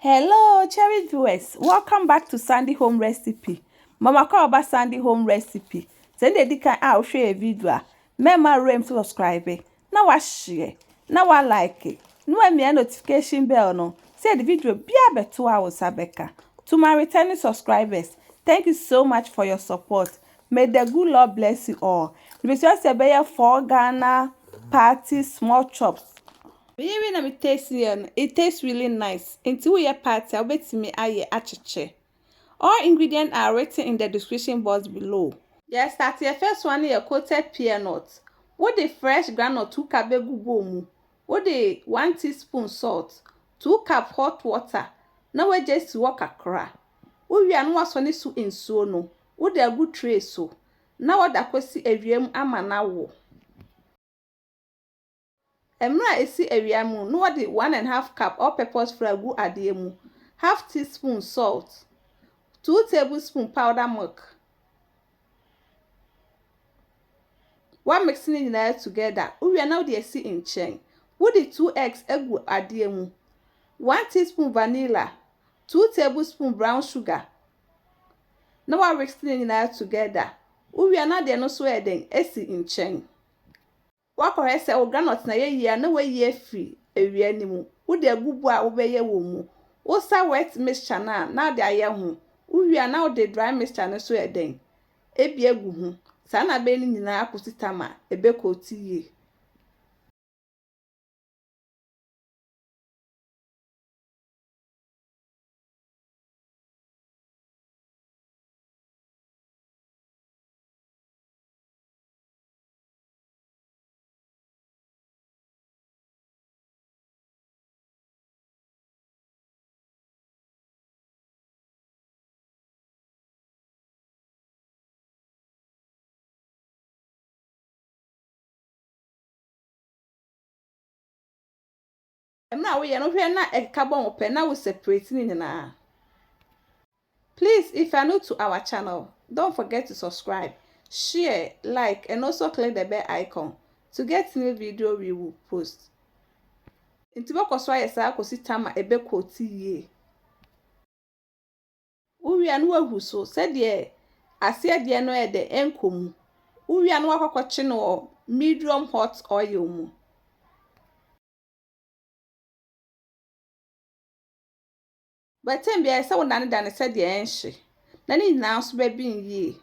Hello, cherry viewers. Welcome back to Sandy Home Recipe. Mama call about Sandy Home Recipe. Send the can I'll share a video. Mema rem subscribe. Now I share. Now I like it. No me a notification bell no. Say the video be about 2 hours abeka. To my returning subscribers, thank you so much for your support. May the good Lord bless you all. The just a 4 Ghana party small chops. It tastes really nice. Until we party, I'll bet me aye achiche. All ingredients are written in the description box below. Yes, start your first one here coated peanut. What the fresh groundnut 2 cup bomu. What the 1 teaspoon salt, 2 cup hot water. Now we just walk Akara. We are no so nisu in so no. What the good tray so. Now what da kwesi ewiem ama na wo. Emra esi ewiamu no what the 1.5 cup all-purpose flour gu ademu, 1/2 teaspoon salt, 2 tablespoon powder milk. One mixing it together. We are now the esi in chain. With the 2 eggs egu ademu, 1 teaspoon vanilla, 2 tablespoon brown sugar. Now we're mixing it together. We are now the no so esi in chain. Wakore se Groundnut na ye na we ye free ewia nimu wo de agubu a wo beye wo mu wo sa wet mixture na de aye ho wo wia na wo de dry mixture no so eden ebi egu ho sa na be ni nyina akusita ma ebe ko tiye. Emna we ye no hwe na ekabon ope na we separate ni nyina. Please, if you are new to our channel, don't forget to subscribe, share, like, and also click the bell icon to get new video we will post. Intibo koswa yesa akosita ma ebe ko tiye. Uwia no ahu so said ye ase de no e de enkomu. Uwia no akokokye no medium hot oil mu. But tem bia se wona ne dane said ye enhye. Na ni nyina so ba bin yie.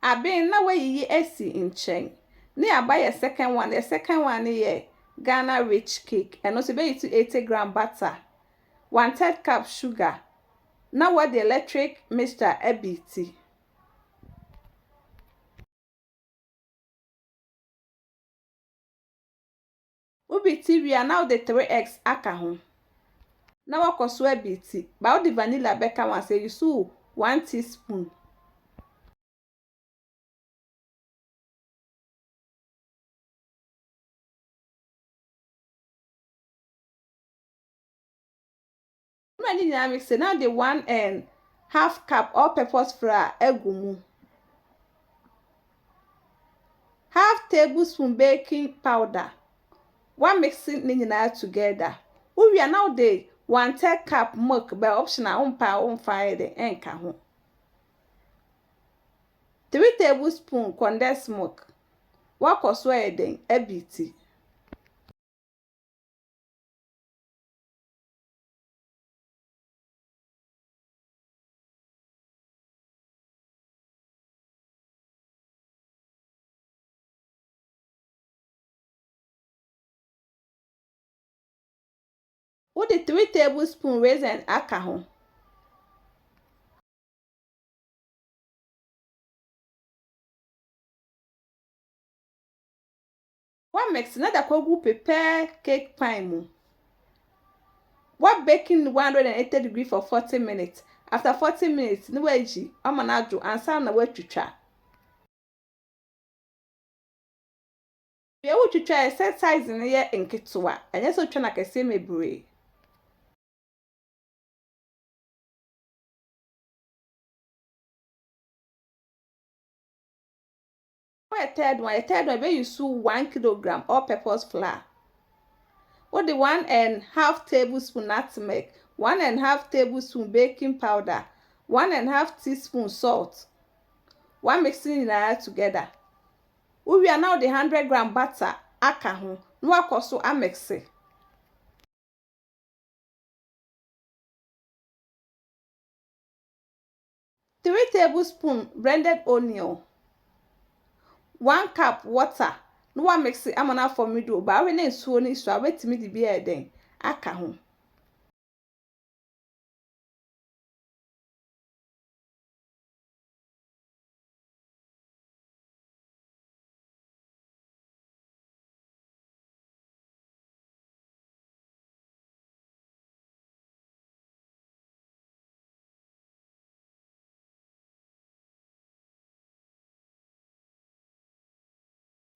Abin na wayiyi esi nchen. Ni abaye second one. The second one ye Ghana rich cake. And also be to 80-gram butter. 1/3 cup sugar. Now what the electric mixture EBT. Ubiti we are now the 3 eggs aka ho. Now what koso EBT. Ba the vanilla beka one say you so 1 teaspoon. Many mix now the 1.5 cup all-purpose flour egumu. 1/2 tablespoon baking powder. One mixing nyina together. We are now the 1/3 cup milk by optional on fire the enka ho. 3 tablespoon condensed milk. What koso eden EBT. With the 3 tablespoon Raisen aka ho. One mix na da kogu prepare cake pan mu. What baking 180 degrees for 40 minutes. After 40 minutes, ni weji amanaju ansa na wetwitwa. Ye wutwitwa set size ne ye nketwa. Enye so twa na kese mebre. a third one, you use 1 kilogram all-purpose flour. What the 1.5 tablespoon nutmeg, 1.5 tablespoon baking powder, 1.5 teaspoon salt. One mixing it together. We are now the 100-gram butter aka ho. No akoso a mix it. 3 tablespoon blended onion. 1 cup water. No one mix it amana for me do. But we need so ni so wetimi di bi eden aka ho.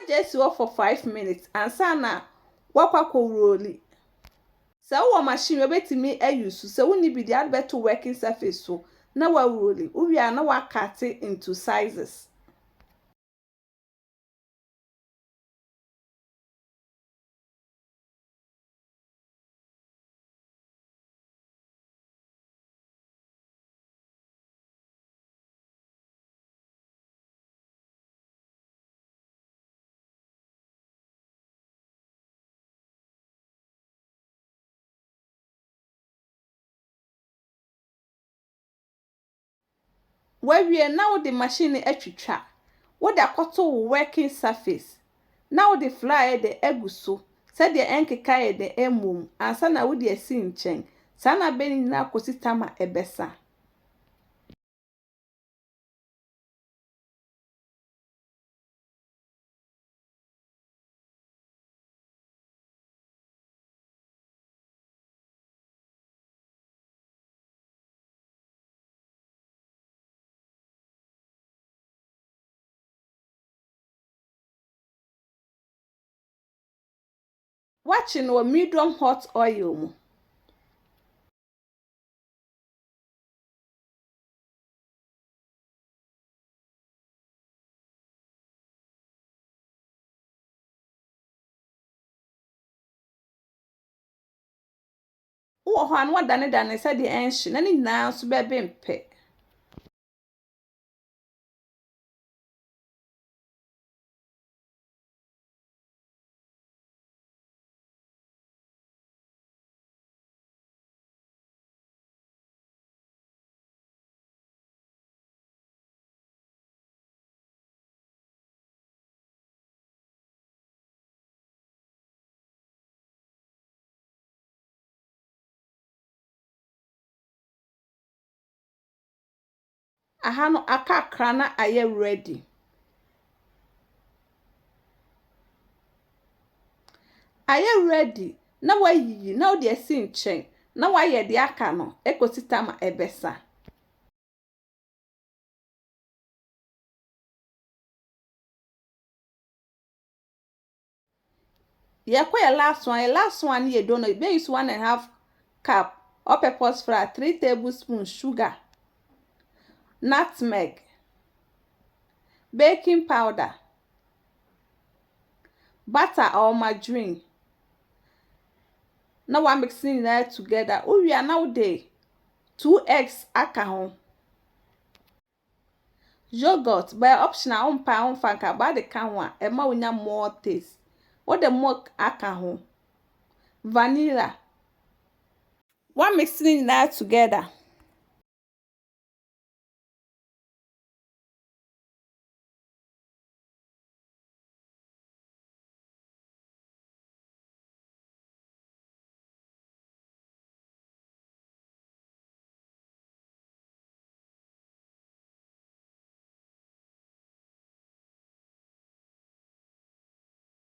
Just work for 5 minutes and sana wakwa ko roll. Se wo machine obetimi ayusu se wo ni bi di adbeto working surface so na wa roll. We are na wa cut it into sizes. Wawie now the machine atwitwa. Wo da koto wo working surface. Now the flour de eguso. Said the enkeka de emum ansa na wo de asi nchen. Sana beni na kositama ebesa. Watching no medium hot oil mu. Wo ho an wadane said the enhye na ni nyina so bebe mpe. Aha no akakra na aye ready. Aye ready. Na wayiyi na wo de asi nchen. Na waye de aka no ekositama ebesa. Ye kwa last one ye don't know. Be use 1.5 cup all-purpose flour, 3 tablespoons sugar, nutmeg, baking powder, butter or margarine. Now I'm mixing that together. We are now there. 2 eggs aka ho. Yogurt by optional on fanka ba the can one e ma wonya more taste. What the milk aka ho. Vanilla. One mixing that together.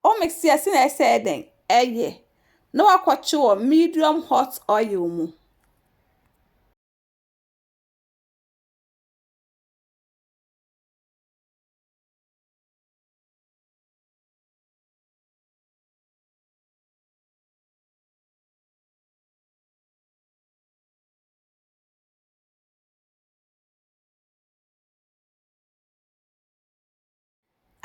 O mix yasin na say den eye. No akwachi medium hot oil mu.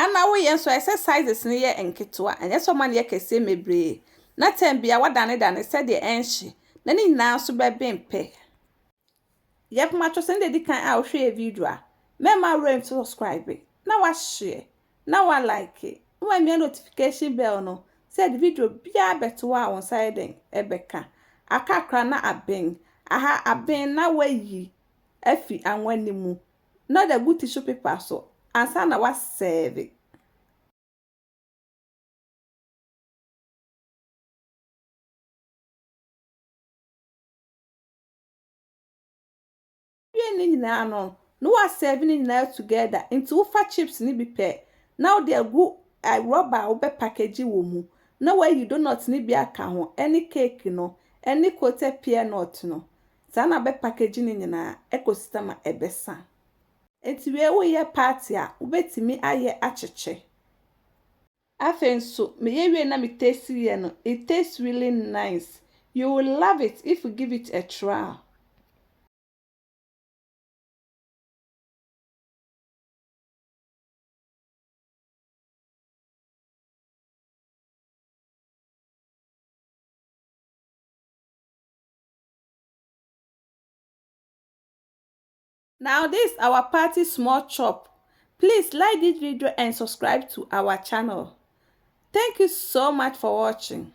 Ana wo yen so exercises ne ye enketewa enye so man ye kese mebre na tem bia wadane se de enhye na ni nyina so bebempe. Yep ma cho sende di kan a wo hwe video a mema rem subscribe na wa share na wa like wa mi notification bell no se the video bia beto a won side den ebeka akakra na aben aha aben na wayi afi anwani mu na the good tissue paper so ansa na wa serve. Ni nyina no no wa serve ni nyina together into ufa chips ni bi pe now they go a rubber obe package wo mu na why you donut ni bi aka ho any cake no any coated peanut no sa na be package ni nyina ecosystem ebesa enti we wo ye party a ubetimi aye acheche afenso me ye we na me taste ye no it tastes really nice. You will love it if you give it a try. Now this our party small chop. Please like this video and subscribe to our channel. Thank you so much for watching.